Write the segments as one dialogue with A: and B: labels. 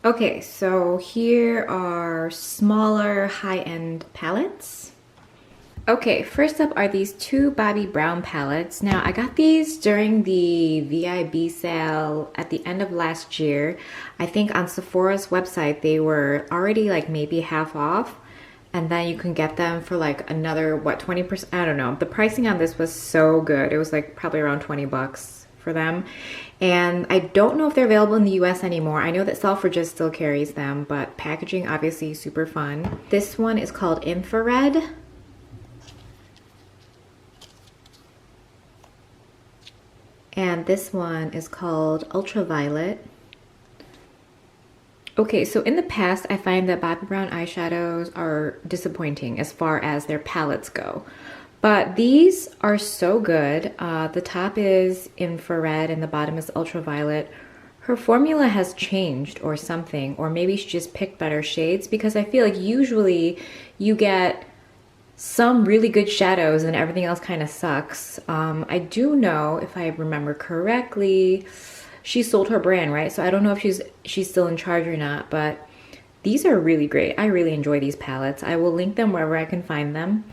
A: Okay, so here are smaller high-end palettes. Okay, first up are these two Bobbi Brown palettes. Now, I got these during the VIB sale at the end of last year. I think on Sephora's website, they were already like maybe half off. And then you can get them for like another, what, 20%? I don't know. The pricing on this was so good. It was like probably around 20 bucks for them. And I don't know if they're available in the US anymore. I know that Selfridges still carries them, but packaging obviously super fun. This one is called Infrared. And this one is called Ultraviolet. Okay, so in the past, I find that Bobbi Brown eyeshadows are disappointing as far as their palettes go. But these are so good. The top is infrared and the bottom is ultraviolet. Her formula has changed or something, or maybe she just picked better shades, because I feel like usually you get some really good shadows and everything else kind of sucks. I do know, if I remember correctly, she sold her brand, right? So I don't know if she's still in charge or not, but these are really great. I really enjoy these palettes. I will link them wherever I can find them.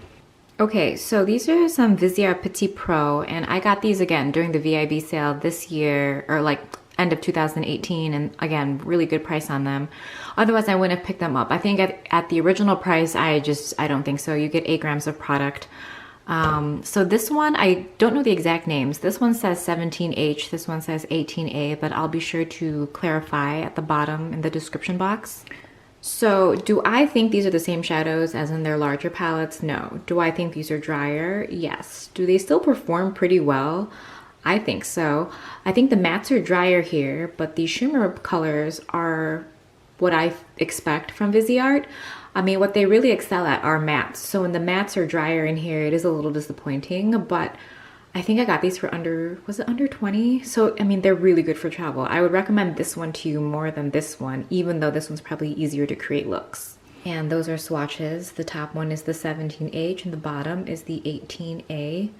A: Okay, so these are some Viseart Petite Pro, and I got these again during the VIB sale this year, or like end of 2018, and again, really good price on them. Otherwise, I wouldn't have picked them up. I think at the original price, I don't think so. You get 8 grams of product. So this one, I don't know the exact names. This one says 17H, this one says 18A, but I'll be sure to clarify at the bottom in the description box. So do I think these are the same shadows as in their larger palettes? No. Do I think these are drier? Yes. Do they still perform pretty well? I think so. I think the mattes are drier here, but the shimmer colors are what I expect from Viseart. I mean, what they really excel at are mattes. So when the mattes are drier in here, it is a little disappointing, but I think I got these for under, was it under 20? So, I mean, they're really good for travel. I would recommend this one to you more than this one, even though this one's probably easier to create looks. And those are swatches. The top one is the 17H and the bottom is the 18A.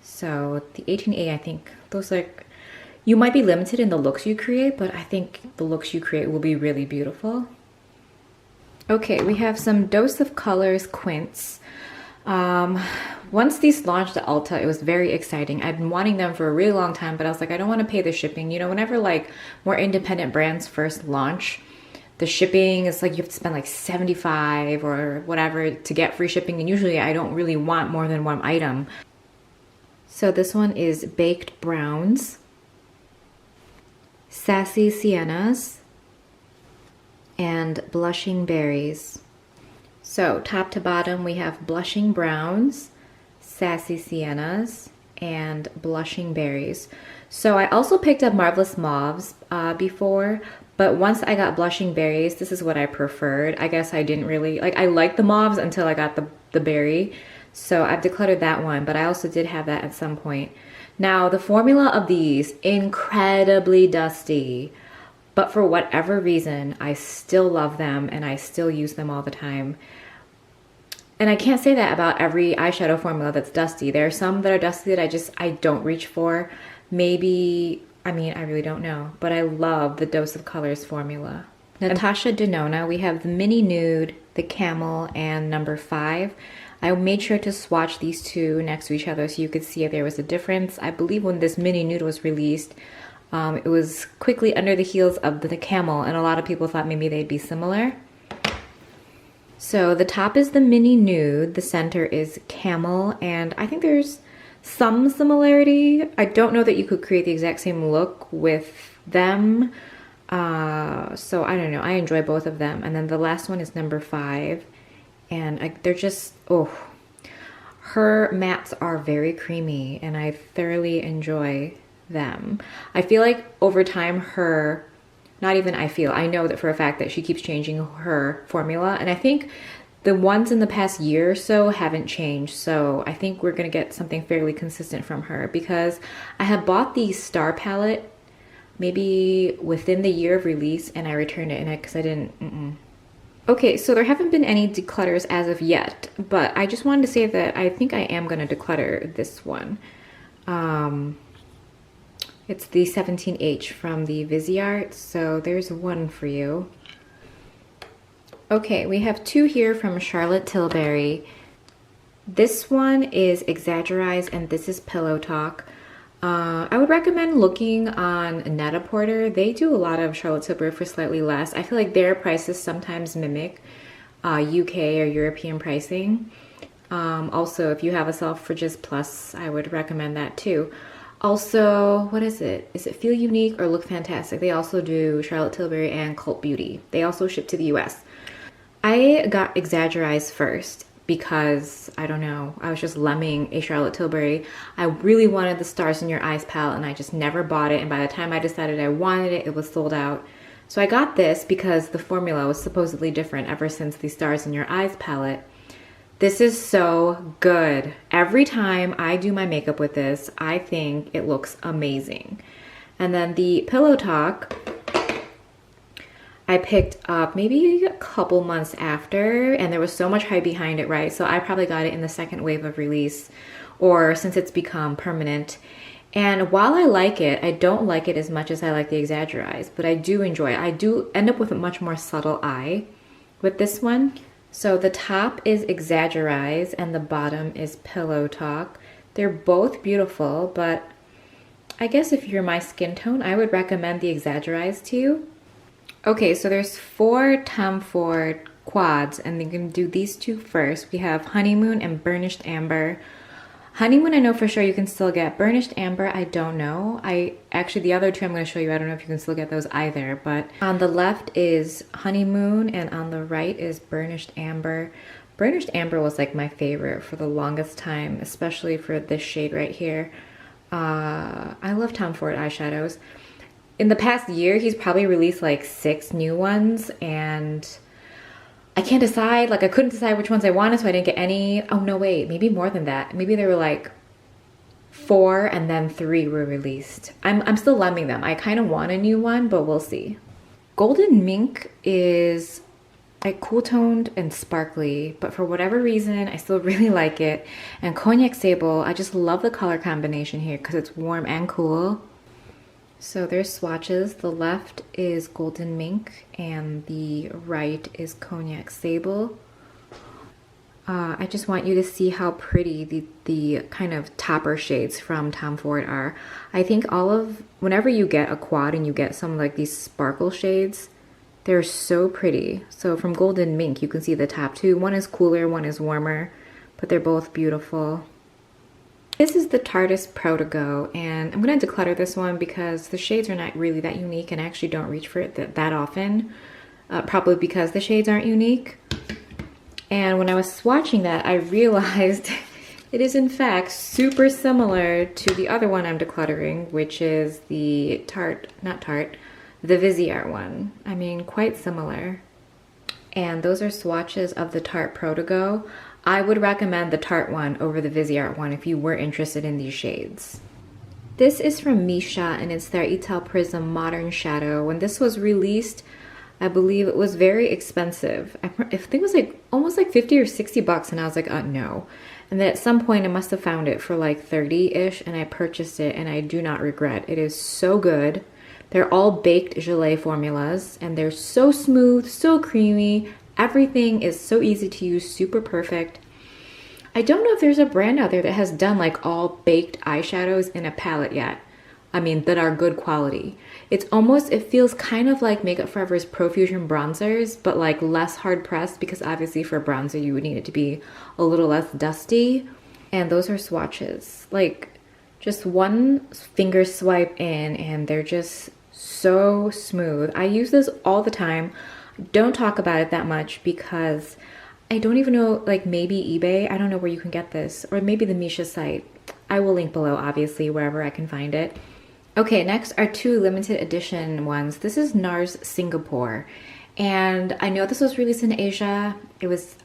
A: So the 18A, I think those like, you might be limited in the looks you create, but I think the looks you create will be really beautiful. Okay, we have some Dose of Colors quints. Once these launched at Ulta, it was very exciting. I've been wanting them for a really long time, but I was like, I don't want to pay the shipping. You know, whenever like more independent brands first launch, the shipping is like you have to spend like $75 or whatever to get free shipping. And usually I don't really want more than one item. So this one is Baked Browns, Sassy Siennas, and Blushing Berries. So top to bottom we have Blushing Browns, Sassy Siennas, and Blushing Berries. So I also picked up Marvelous Mauves before, but once I got Blushing Berries, this is what I preferred. I guess I didn't really, like, I liked the mauves until I got the berry. So I've decluttered that one, but I also did have that at some point. Now the formula of these, incredibly dusty, but for whatever reason, I still love them and I still use them all the time. And I can't say that about every eyeshadow formula that's dusty. There are some that are dusty that I don't reach for. Maybe, I mean, I really don't know, but I love the Dose of Colors formula. Natasha Denona, we have the Mini Nude, the Camel, and number 5. I made sure to swatch these two next to each other so you could see if there was a difference. I believe when this Mini Nude was released, it was quickly under the heels of the Camel, and a lot of people thought maybe they'd be similar. So the top is the Mini Nude, the center is Camel, and I think there's some similarity. I don't know that you could create the exact same look with them. So I don't know, I enjoy both of them. And then the last one is number 5, and they're just, oh, her mattes are very creamy, and I thoroughly enjoy them. I feel like over time I know that for a fact that she keeps changing her formula, and I think the ones in the past year or so haven't changed, so I think we're gonna get something fairly consistent from her, because I have bought the Star palette maybe within the year of release and I returned it because I didn't. Okay, so there haven't been any declutters as of yet, but I just wanted to say that I think I am gonna declutter this one. It's the 17H from the Viseart, so there's one for you. Okay, we have two here from Charlotte Tilbury. This one is Exaggerize and this is Pillow Talk. I would recommend looking on Net-a-Porter. They do a lot of Charlotte Tilbury for slightly less. I feel like their prices sometimes mimic UK or European pricing. Also, if you have a Selfridges Plus, I would recommend that too. Also, what is it? Is it Feel Unique or Look Fantastic? They also do Charlotte Tilbury and Cult Beauty. They also ship to the US. I got Exaggerize first because, I don't know, I was just lemming a Charlotte Tilbury. I really wanted the Stars in Your Eyes palette and I just never bought it. And by the time I decided I wanted it, it was sold out. So I got this because the formula was supposedly different ever since the Stars in Your Eyes palette. This is so good. Every time I do my makeup with this, I think it looks amazing. And then the Pillow Talk, I picked up maybe a couple months after, and there was so much hype behind it, right? So I probably got it in the second wave of release, or since it's become permanent. And while I like it, I don't like it as much as I like the Exaggerize, but I do enjoy it. I do end up with a much more subtle eye with this one. So the top is Exaggerize and the bottom is Pillow Talk. They're both beautiful, but I guess if you're my skin tone, I would recommend the Exaggerize to you. Okay, so there's 4 Tom Ford quads, and they're gonna do these two first. We have Honeymoon and Burnished Amber. Honeymoon, I know for sure you can still get. Burnished Amber, I don't know. Actually, the other two I'm gonna show you, I don't know if you can still get those either, but on the left is Honeymoon, and on the right is Burnished Amber. Burnished Amber was like my favorite for the longest time, especially for this shade right here. I love Tom Ford eyeshadows. In the past year, he's probably released like 6 new ones, and I can't decide. Like, I couldn't decide which ones I wanted, so I didn't get any. Oh, no, wait. Maybe more than that. Maybe there were like 4 and then 3 were released. I'm still lemming them. I kind of want a new one, but we'll see. Golden Mink is like cool toned and sparkly, but for whatever reason, I still really like it. And Cognac Sable, I just love the color combination here because it's warm and cool. So there's swatches. The left is Golden Mink and the right is Cognac Sable. I just want you to see how pretty the kind of topper shades from Tom Ford are. I think whenever you get a quad and you get some like these sparkle shades, they're so pretty. So from Golden Mink, you can see the top two. One is cooler, one is warmer, but they're both beautiful. This is the Tarteist Pro to go, and I'm going to declutter this one because the shades are not really that unique and I actually don't reach for it that often, probably because the shades aren't unique. And when I was swatching that, I realized it is in fact super similar to the other one I'm decluttering, which is the the Viseart one. I mean, quite similar. And those are swatches of the Tarte Pro to go. I would recommend the Tarte one over the Viseart one if you were interested in these shades. This is from Missha, and it's their Italprism Modern Shadow. When this was released, I believe it was very expensive. I think it was like almost like 50 or 60 bucks, and I was like, no. And then at some point I must have found it for like 30-ish, and I purchased it, and I do not regret. It is so good. They're all baked gelée formulas, and they're so smooth, so creamy. Everything is so easy to use, super perfect. I don't know if there's a brand out there that has done like all baked eyeshadows in a palette yet. I mean, that are good quality. It feels kind of like Makeup Forever's Profusion bronzers, but like less hard pressed, because obviously for a bronzer you would need it to be a little less dusty. And those are swatches. Like just one finger swipe in and they're just so smooth. I use this all the time. Don't talk about it that much because I don't even know, like maybe eBay, I don't know where you can get this, or maybe the Missha site. I will link below, obviously, wherever I can find it. Okay, next are 2 limited edition ones. This is NARS Singapore, and I know this was released in Asia.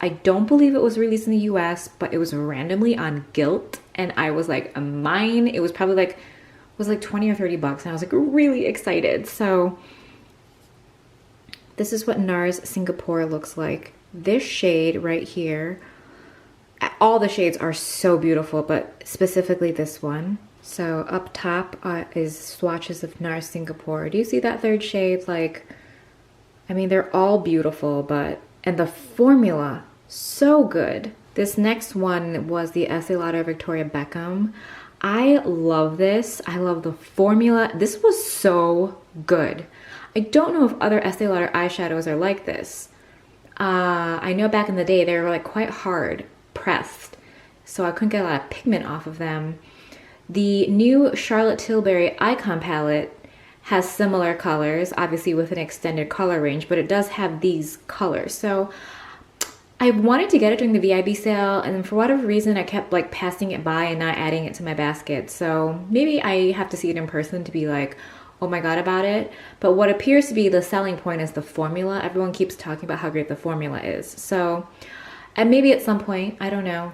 A: I don't believe it was released in the US, but it was randomly on Gilt, and I was like, mine. It was probably like, 20 or 30 bucks, and I was like really excited. So this is what NARS Singapore looks like. This shade right here, all the shades are so beautiful, but specifically this one. So up top is swatches of NARS Singapore. Do you see that third shade? Like, I mean, they're all beautiful, and the formula, so good. This next one was the Estee Lauder Victoria Beckham. I love this. I love the formula. This was so good. I don't know if other Estee Lauder eyeshadows are like this. I know back in the day they were like quite hard pressed, so I couldn't get a lot of pigment off of them. The new Charlotte Tilbury Icon palette has similar colors, obviously with an extended color range, but it does have these colors. So I wanted to get it during the VIB sale, and for whatever reason I kept like passing it by and not adding it to my basket. So maybe I have to see it in person to be like, oh my god about it. But what appears to be the selling point is the formula. Everyone keeps talking about how great the formula is. So, and maybe at some point, I don't know.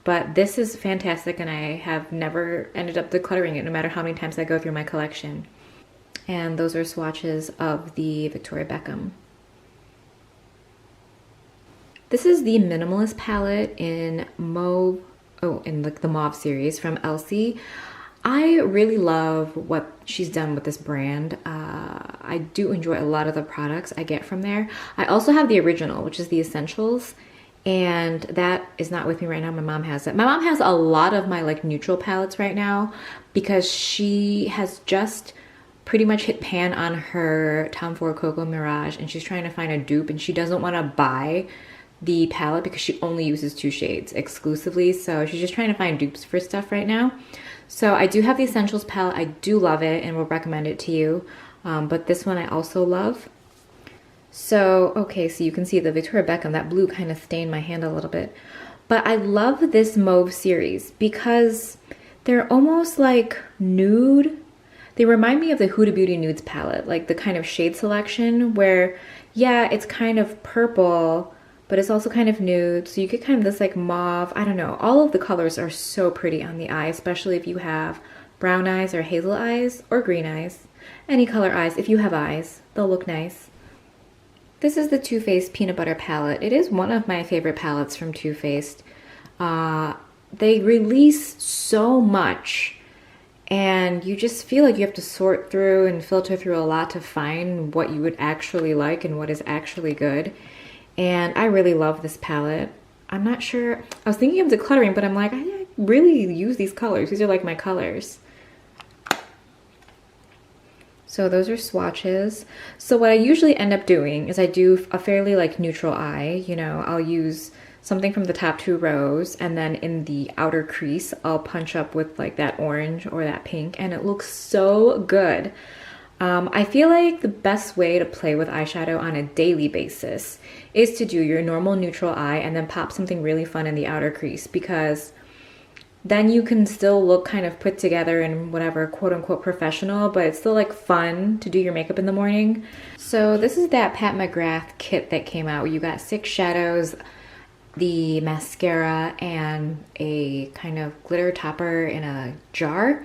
A: But this is fantastic, and I have never ended up decluttering it no matter how many times I go through my collection. And those are swatches of the Victoria Beckham. This is the Minimalist palette in Mauve, in like the Mauve series from Elsie. I really love what she's done with this brand. I do enjoy a lot of the products I get from there. I also have the original, which is the Essentials, and that is not with me right now. My mom has it. My mom has a lot of my like neutral palettes right now because she has just pretty much hit pan on her Tom Ford Cocoa Mirage, and she's trying to find a dupe, and she doesn't want to buy the palette because she only uses 2 shades exclusively. So she's just trying to find dupes for stuff right now. So I do have the Essentials palette. I do love it and will recommend it to you. But this one I also love. So, okay, so you can see the Victoria Beckham, that blue kind of stained my hand a little bit. But I love this Mauve series because they're almost like nude. They remind me of the Huda Beauty Nudes palette, like the kind of shade selection where, yeah, it's kind of purple, but it's also kind of nude. So you get kind of this like mauve, I don't know. All of the colors are so pretty on the eye, especially if you have brown eyes or hazel eyes or green eyes. Any color eyes, if you have eyes, they'll look nice. This is the Too Faced Peanut Butter palette. It is one of my favorite palettes from Too Faced. They release so much, and you just feel like you have to sort through and filter through a lot to find what you would actually like and what is actually good. And I really love this palette. I'm not sure, I was thinking of decluttering, but I'm like, I really use these colors. These are like my colors. So those are swatches. So what I usually end up doing is I do a fairly like neutral eye. You know, I'll use something from the top 2 rows, and then in the outer crease, I'll punch up with like that orange or that pink, and it looks so good. I feel like the best way to play with eyeshadow on a daily basis is to do your normal neutral eye and then pop something really fun in the outer crease, because then you can still look kind of put together and whatever, quote unquote professional, but it's still like fun to do your makeup in the morning. So this is that Pat McGrath kit that came out where you got 6 shadows, the mascara, and a kind of glitter topper in a jar.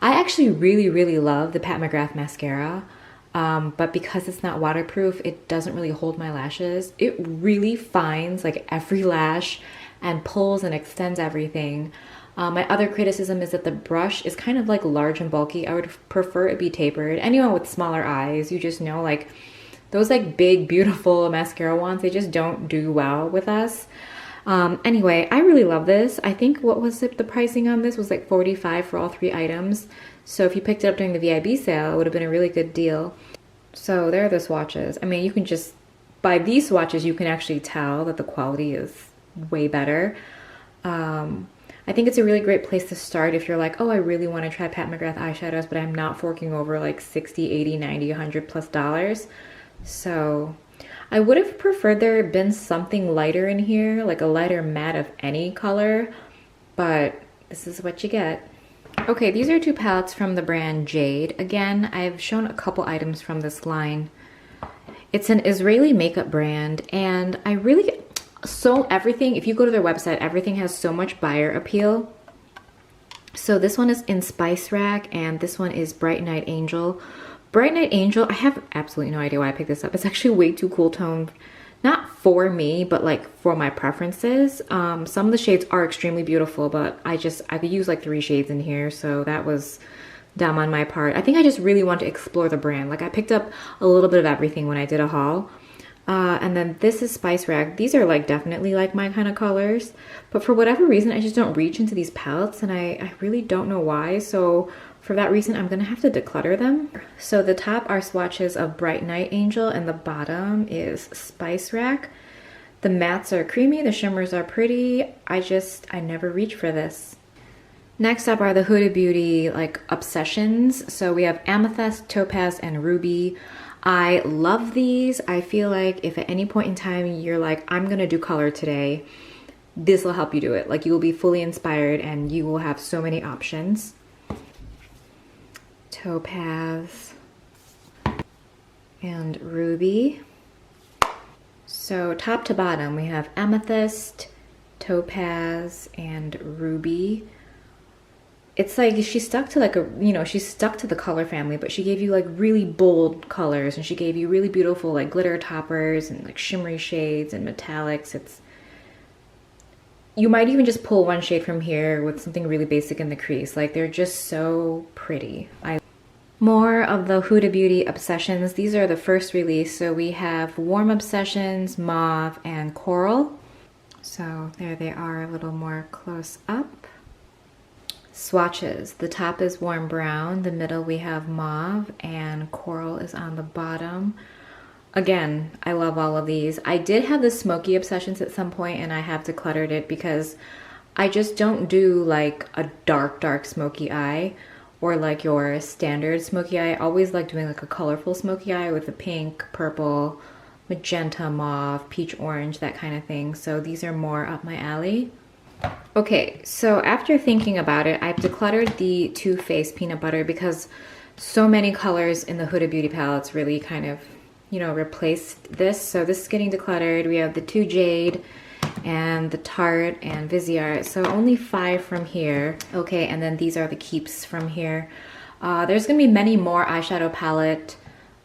A: I actually really love the Pat McGrath mascara, but because it's not waterproof, it doesn't really hold my lashes. It really finds like every lash and pulls and extends everything. My other criticism is that the brush is kind of like large and bulky. I would prefer it be tapered. Anyone with smaller eyes, you just know, like those like big beautiful mascara wands, they just don't do well with us. Anyway, I really love this. I think, what was it, the pricing on this was like $45 for all 3 items. So if you picked it up during the VIB sale, it would have been a really good deal. So there are the swatches. I mean, you can just, by these swatches, you can actually tell that the quality is way better. I think it's a really great place to start if you're like, oh, I really want to try Pat McGrath eyeshadows, but I'm not forking over like $60, $80, $90, $100+. So I would have preferred there had been something lighter in here, like a lighter matte of any color, but this is what you get. Okay, these are 2 palettes from the brand Jade. Again, I've shown a couple items from this line. It's an Israeli makeup brand, and I really, everything, if you go to their website, everything has so much buyer appeal. So this one is in Spice Rack, and this one is Bright Night Angel. Bright Night Angel, I have absolutely no idea why I picked this up. It's actually way too cool toned. not for me, but like for my preferences. Some of the shades are extremely beautiful, but I could use like 3 shades in here, so that was dumb on my part. I think I just really want to explore the brand. Like I picked up a little bit of everything when I did a haul. And then this is Spice Rack. These are like definitely like my kind of colors, but for whatever reason, I just don't reach into these palettes, and I really don't know why. So for that reason, I'm gonna have to declutter them. So the top are swatches of Bright Night Angel, and the bottom is Spice Rack. The mattes are creamy, the shimmers are pretty. I never reach for this. Next up are the Huda Beauty like obsessions. So we have Amethyst, Topaz, and Ruby. I love these. I feel like if at any point in time you're like, I'm gonna do color today, this will help you do it. Like you will be fully inspired and you will have so many options. Topaz and Ruby. So top to bottom we have Amethyst, Topaz, and Ruby. It's like she stuck to like she stuck to the color family, but she gave you like really bold colors, and she gave you really beautiful like glitter toppers and like shimmery shades and metallics. You might even just pull one shade from here with something really basic in the crease. Like they're just so pretty. More of the Huda Beauty obsessions. These are the first release. So we have Warm Obsessions, Mauve, and Coral. So there they are a little more close up. Swatches. The top is warm brown, the middle we have mauve, and coral is on the bottom. Again, I love all of these. I did have the smoky obsessions at some point, and I have decluttered it because I just don't do like a dark smoky eye or like your standard smoky eye. I always like doing like a colorful smoky eye with a pink, purple, magenta, mauve, peach orange, that kind of thing. So these are more up my alley. Okay, so after thinking about it, I've decluttered the Too Faced Peanut Butter because so many colors in the Huda Beauty palettes really kind of, replaced this. So this is getting decluttered. We have the 2 Jade and the Tarte and Viseart. So only 5 from here. Okay, and then these are the keeps from here. There's gonna be many more eyeshadow palette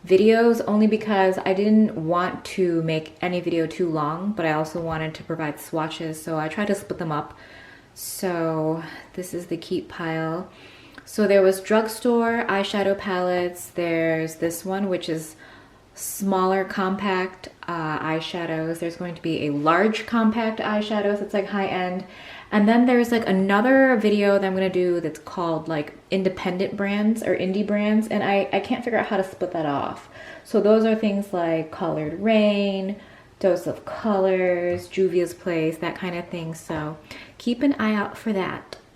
A: videos only because I didn't want to make any video too long, but I also wanted to provide swatches, so I tried to split them up. So this is the keep pile. So there was drugstore eyeshadow palettes. There's this one, which is smaller compact eyeshadows. There's going to be a large compact eyeshadows. It's like high end. And then there's like another video that I'm gonna do that's called like independent brands or indie brands, and I can't figure out how to split that off. So those are things like Colored Rain, Dose of Colors, Juvia's Place, that kind of thing. So keep an eye out for that.